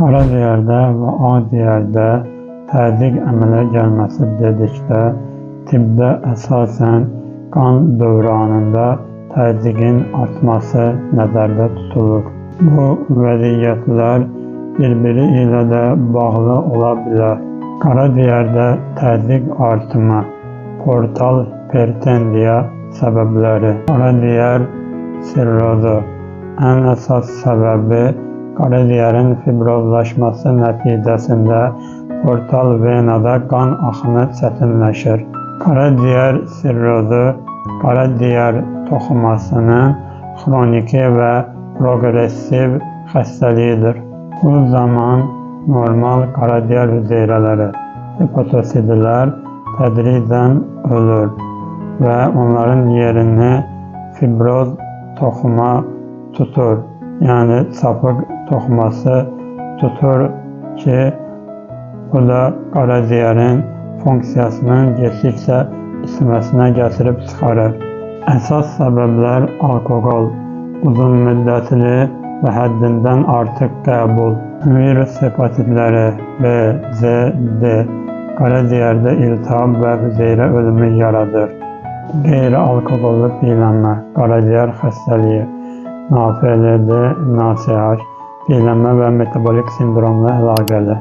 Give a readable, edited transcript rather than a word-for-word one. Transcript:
Qaraciyərdə və ağciyərdə təzyiq əmələ gəlməsi dedikdə, tibbdə əsasən qan dövranında təzyiqin artması nəzərdə tutulur. Bu vəziyyətlər bir-biri ilə də bağlı ola bilər. Qaraciyərdə təzyiq artımı, portal hipertenziya səbəbləri, qaraciyər sirrozu. Ən əsas səbəbi qaraciyərin fibrozlaşması nəticəsində portal venada qan axını çətinləşir. Qaraciyər sirrozu qaraciyər toxumasının xroniki və progressiv xəstəliyidir. Bu zaman normal qaraciyər hüceyrələri, hepatosidlər tədricən ölür və onların yerini fibroz toxuma tutur. Yəni çapıq toxuması tutur ki, bu da qaraciyərin funksiyasının getdikcə itməsinə gətirib çıxarır. Əsas səbəblər alkoqol, uzun müddətli və həddindən artıq qəbul, virus hepatitləri B, C, D, qaraciyərdə iltihab və hüceyrə ölümü yaradır. Qeyri-alkoqollu piyələnmə, qaraciyər xəstəliyi, NAFLD, NaCH, piyələnmə və metabolik sindromla əlaqəli.